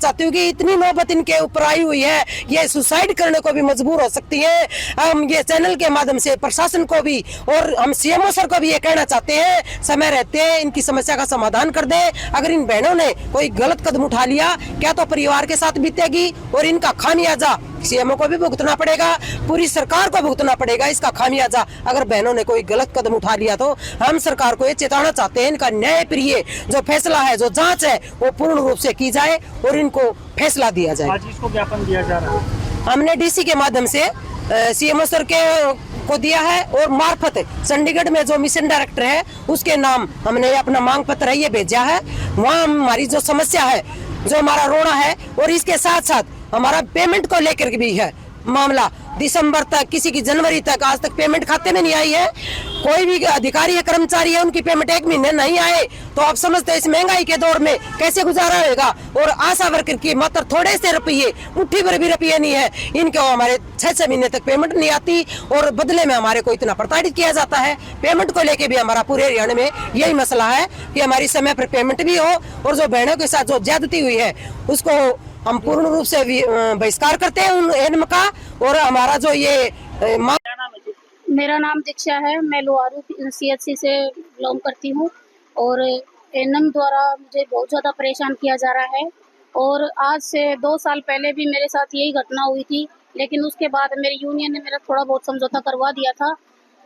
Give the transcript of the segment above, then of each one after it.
चाहती हूँ कि इतनी नौबत इनके ऊपर आई हुई है, ये सुसाइड करने को भी मजबूर हो सकती है। हम ये चैनल के माध्यम से प्रशासन को भी और हम सीएमओ सर को भी ये कहना चाहते हैं, समय रहते हैं इनकी समस्या का समाधान कर दे। अगर इन बहनों ने कोई गलत कदम उठा लिया, क्या तो परिवार के साथ बीतेगी और इनका खामियाजा सीएमओ को भी भुगतना पड़ेगा, पूरी सरकार को भुगतना पड़ेगा इसका खामियाजा। अगर बहनों ने कोई गलत कदम उठा लिया तो हम सरकार को ये चेताना चाहते हैं, इनका न्याय प्रिय जो फैसला है, जो जांच है, वो पूर्ण रूप से की जाए और इनको फैसला दिया जाए। आज इसको ज्ञापन दिया जा रहा है। हमने डीसी के माध्यम से सीएमओ सर के को दिया है और मार्फत चंडीगढ़ में जो मिशन डायरेक्टर है उसके नाम हमने अपना मांग पत्र है ये भेजा है। वहाँ हमारी जो समस्या है, जो हमारा रोना है, और इसके साथ साथ हमारा पेमेंट को लेकर भी है मामला। दिसंबर तक, किसी की जनवरी तक, आज तक पेमेंट खाते में नहीं आई है। कोई भी अधिकारी या कर्मचारी है उनकी पेमेंट 1 महीने नहीं आए तो आप समझते हैं इस महंगाई के दौर में कैसे गुजारा होगा। और आशा वर्कर की मात्र थोड़े से रुपये, मुट्ठी भर भी रुपये नहीं है, इनको हमारे 6-6 महीने तक पेमेंट नहीं आती और बदले में हमारे को इतना प्रताड़ित किया जाता है। पेमेंट को लेके भी हमारा पूरे हरियाणा में यही मसला है कि हमारी समय पर पेमेंट भी हो और जो बहनों के साथ जो ज्यादती हुई है उसको हम पूर्ण रूप से बहिष्कार करते हैं उन एनएम का। और हमारा जो ये मेरा नाम दीक्षा है, मैं लोहारू CHC से बिलोंग करती हूँ और एनएम द्वारा मुझे बहुत ज़्यादा परेशान किया जा रहा है। और आज से 2 साल पहले भी मेरे साथ यही घटना हुई थी, लेकिन उसके बाद मेरी यूनियन ने मेरा थोड़ा बहुत समझौता करवा दिया था।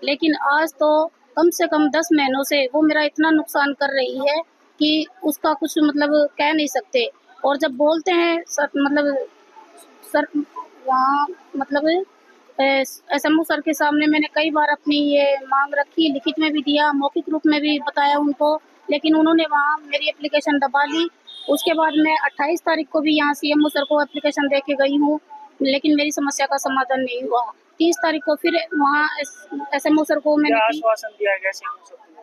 लेकिन आज तो कम से कम 10 महीनों से वो मेरा इतना नुकसान कर रही है कि उसका कुछ मतलब कह नहीं सकते। और जब बोलते हैं सर वहाँ SMO सर के सामने मैंने कई बार अपनी ये मांग रखी, लिखित में भी दिया, मौखिक रूप में भी बताया उनको, लेकिन उन्होंने वहाँ मेरी एप्लीकेशन दबा ली। उसके बाद मैं 28 तारीख को भी यहाँ CMO सर को एप्लीकेशन दे के गई हूँ, लेकिन मेरी समस्या का समाधान नहीं हुआ। 30 तारीख को फिर वहाँ SMO सर को मैंने आश्वासन दिया गया,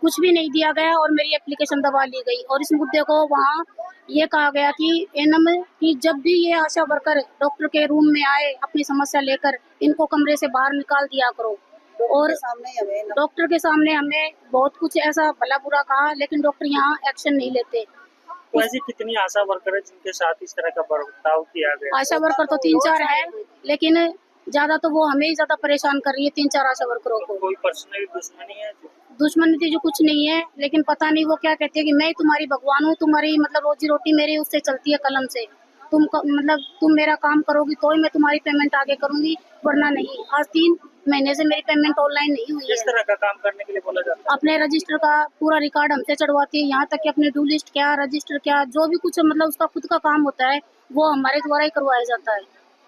कुछ भी नहीं दिया गया और मेरी एप्लीकेशन दबा ली गई। और इस मुद्दे को वहाँ ये कहा गया कि एनएम कि जब भी ये आशा वर्कर डॉक्टर के रूम में आए अपनी समस्या लेकर, इनको कमरे से बाहर निकाल दिया करो। और डॉक्टर के सामने हमें बहुत कुछ ऐसा भला बुरा कहा, लेकिन डॉक्टर यहाँ एक्शन नहीं लेते। तो ऐसी कितनी आशा वर्कर है जिनके साथ इस तरह का बर्ताव किया गया? आशा वर्कर तो 3-4 है, लेकिन ज्यादा तो वो हमें ही ज्यादा परेशान कर रही है। 3-4 आशा वर्करों को कोई पर्सनल दुश्मनी है? दुश्मनी जो कुछ नहीं है, लेकिन पता नहीं वो क्या कहती है कि मैं ही तुम्हारी भगवान हूँ, तुम्हारी मतलब रोजी रोटी मेरी उससे चलती है, कलम से। तुम मेरा काम करोगी तो ही मैं तुम्हारी पेमेंट आगे करूंगी, वरना नहीं। आज 3 महीने से मेरी पेमेंट ऑनलाइन नहीं हुई है। किस तरह का काम करने के लिए बोला जाता है? अपने रजिस्टर का पूरा रिकॉर्ड हमसे चढ़वाती है, यहाँ तक कि अपने डू लिस्ट क्या, रजिस्टर क्या, जो भी कुछ मतलब उसका खुद का काम होता है वो हमारे द्वारा ही करवाया जाता है।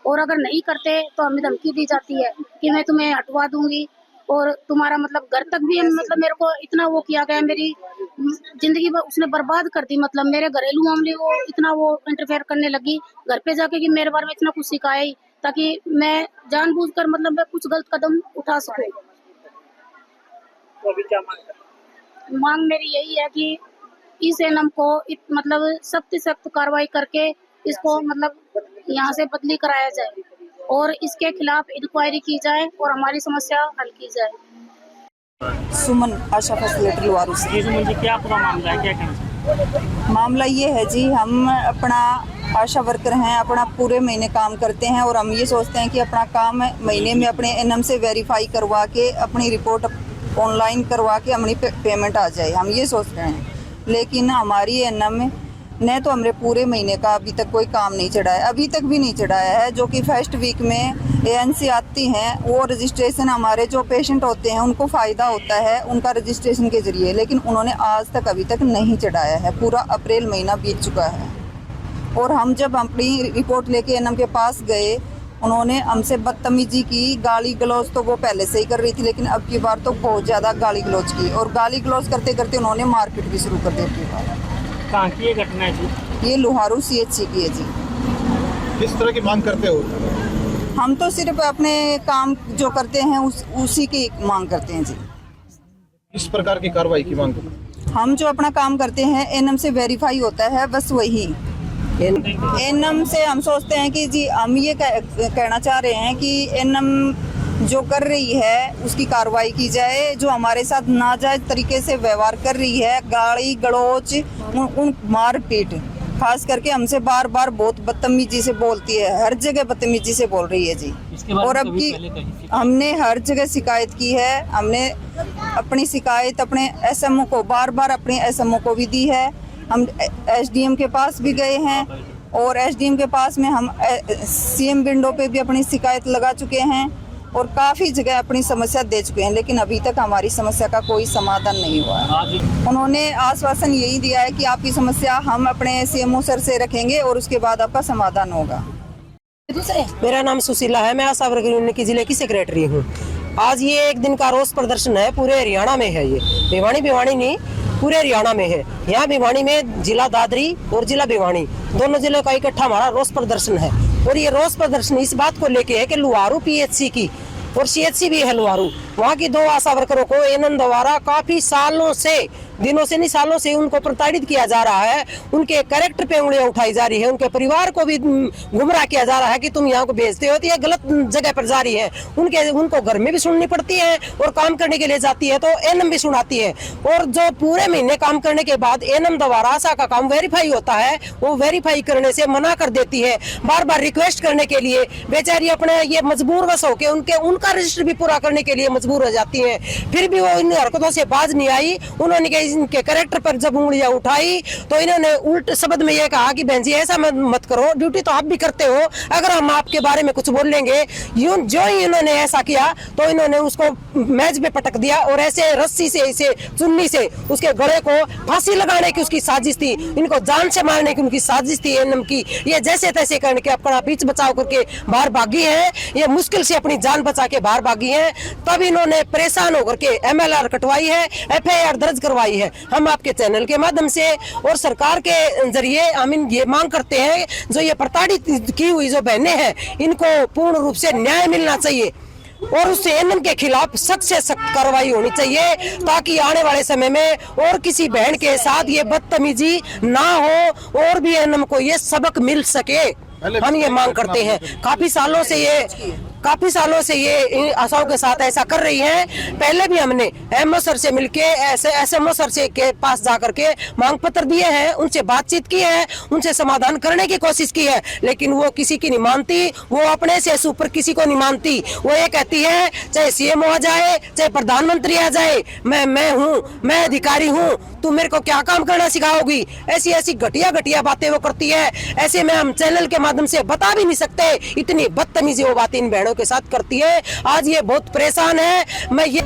और अगर नहीं करते तो हमें धमकी दी जाती है कि मैं तुम्हें हटवा दूंगी और तुम्हारा मतलब घर तक भी मतलब मेरे को इतना वो किया गया, मेरी जिंदगी उसने बर्बाद कर दी। मतलब मेरे घरेलू मामले वो इतना वो इंटरफेयर करने लगी घर पे जाके कि मेरे बारे में इतना कुछ सिखाया ही, ताकि मैं जानबूझकर मतलब मैं कुछ गलत कदम उठा सकूं। तो अभी क्या मांग मेरी यही है कि इस एनएम को मतलब सख्त से सख्त कार्रवाई करके इसको मतलब यहाँ से बदली कराया जाए और इसके खिलाफ इंक्वायरी की जाए और हमारी समस्या हल की जाए। सुमन आशा फैसिलिटी लोहारू से। जी, क्या पूरा मामला है, क्या कहना? मामला ये है जी, हम अपना आशा वर्कर हैं, अपना पूरे महीने काम करते हैं और हम ये सोचते हैं कि अपना काम महीने में अपने एनएम से वेरीफाई करवा के अपनी रिपोर्ट ऑनलाइन करवा के हमारी पेमेंट आ जाए, हम ये सोच रहे हैं। लेकिन हमारी एनएम ने तो हमरे पूरे महीने का अभी तक कोई काम नहीं चढ़ाया, अभी तक भी नहीं चढ़ाया है। जो कि फर्स्ट वीक में ANC आती हैं, वो रजिस्ट्रेशन हमारे जो पेशेंट होते हैं उनको फ़ायदा होता है उनका रजिस्ट्रेशन के ज़रिए, लेकिन उन्होंने आज तक अभी तक नहीं चढ़ाया है। पूरा अप्रैल महीना बीत चुका है और हम जब अपनी रिपोर्ट लेके एनएम के पास गए, उन्होंने हमसे बदतमीजी की, गाली गलौज तो वो पहले से ही कर रही थी, लेकिन अब की बार तो बहुत ज़्यादा गाली गलौज की और गाली गलौज करते करते उन्होंने मारपीट भी शुरू कर दी। अब की बार कहाँ की ये घटना है जी? ये लोहारू CHC की है जी। किस तरह की मांग करते हो? हम तो सिर्फ अपने काम जो करते हैं उसी की मांग करते हैं जी। किस प्रकार की कार्रवाई की मांग करते हैं? हम जो अपना काम करते हैं एनएम से वेरीफाई होता है, बस वही। एनएम से हम सोचते हैं कि जी हम ये कहना चाह रहे हैं कि एनएम जो कर रही है उसकी कार्रवाई की जाए। जो हमारे साथ नाजायज तरीके से व्यवहार कर रही है, गाली गलौज, उन मारपीट, खास करके हमसे बार बार बहुत बदतमीजी से बोलती है, हर जगह बदतमीजी से बोल रही है जी। और अब की हमने हर जगह शिकायत की है, हमने अपनी शिकायत अपने एसएमओ को बार बार अपने एसएमओ को भी दी है। हम एसडीएम के पास भी गए हैं और एसडीएम के पास में हम सीएम विंडो पे भी अपनी शिकायत लगा चुके हैं और काफ़ी जगह अपनी समस्या दे चुके हैं, लेकिन अभी तक हमारी समस्या का कोई समाधान नहीं हुआ है। उन्होंने आश्वासन यही दिया है कि आपकी समस्या हम अपने सीएमओ सर से रखेंगे और उसके बाद आपका समाधान होगा। मेरा नाम सुशीला है, मैं आशा वर्कर यूनियन की जिले की सेक्रेटरी हूँ। आज ये एक दिन का रोष प्रदर्शन है, पूरे हरियाणा में है। ये भिवानी नहीं, पूरे हरियाणा में है। यहाँ भिवानी में जिला दादरी और जिला भिवानी दोनों जिलों का इकट्ठा हमारा रोष प्रदर्शन है। और ये रोष प्रदर्शन इस बात को लेके है कि लुहारू पीएचसी की और सीएचसी भी है लुहारू, वहाँ की 2 आशा वर्करों को एनएम द्वारा काफी सालों से, दिनों से नहीं सालों से उनको प्रताड़ित किया जा रहा है। उनके कैरेक्टर पे उंगलियां उठाई जा रही है, उनके परिवार को भी गुमराह किया जा रहा है कि तुम यहाँ को भेजते हो तो ये गलत जगह पर जा रही है। उनको घर में भी सुननी पड़ती है और काम करने के लिए जाती है तो एनएम भी सुनाती है। और जो पूरे महीने काम करने के बाद एनएम द्वारा आशा का काम वेरीफाई होता है, वो वेरीफाई करने से मना कर देती है। बार बार रिक्वेस्ट करने के लिए बेचारी अपने ये मजबूर वश होकर उनका रजिस्टर भी पूरा करने के लिए मजबूर हो जाती है। फिर भी वो इन हरकतों से बाज नहीं आई। उन्होंने इनके कैरेक्टर पर जब उंगलियां उठाई तो इन्होंने उल्ट शब्द में ये कहा कि बहन जी ऐसा मत करो, ड्यूटी तो आप भी करते हो, अगर हम आपके बारे में कुछ बोल लेंगे। जो ही इन्होंने ऐसा किया तो इन्होंने उसको मेज पे पटक दिया और ऐसे रस्सी से, इसे चुन्नी से उसके गले को फांसी लगाने की उसकी साजिश थी, इनको जान से मारने की उनकी साजिश थी एनएम की। ये जैसे तैसे करके अपना पीछ बचाव करके बाहर भागी है, ये मुश्किल से अपनी जान बचा के बाहर भागी है। तब इन्होंने परेशान होकर के एमएलआर कटवाई है, एफआईआर दर्ज करवाई है। हम आपके चैनल के माध्यम से और सरकार के जरिए हम ये मांग करते हैं, जो ये प्रताड़ित की हुई जो बहनें हैं, इनको पूर्ण रूप से न्याय मिलना चाहिए और उस एनएम के खिलाफ सख्त से सख्त कार्रवाई होनी चाहिए, ताकि आने वाले समय में और किसी बहन के साथ ये बदतमीजी ना हो और भी एनएम को ये सबक मिल सके। हम ये मांग करते हैं। काफी सालों से ये इन आशाओं के साथ ऐसा कर रही हैं। पहले भी हमने एमओ सर से मिलके ऐसे एसएमओ सर से के पास जाकर के मांग पत्र दिए हैं, उनसे बातचीत की है, उनसे समाधान करने की कोशिश की है, लेकिन वो किसी की नहीं मानती। वो अपने से ऊपर किसी को नहीं मानती। वो ये कहती है चाहे सीएमओ आ जाए, चाहे प्रधानमंत्री आ जाए, मैं हूँ, मैं अधिकारी हूँ, तू मेरे को क्या काम करना सिखाओगी। ऐसी घटिया बातें वो करती है। ऐसे में हम चैनल के माध्यम से बता भी नहीं सकते, इतनी बदतमीजी वो बातें इन बहनों के साथ करती है। आज ये बहुत परेशान है। मैं ये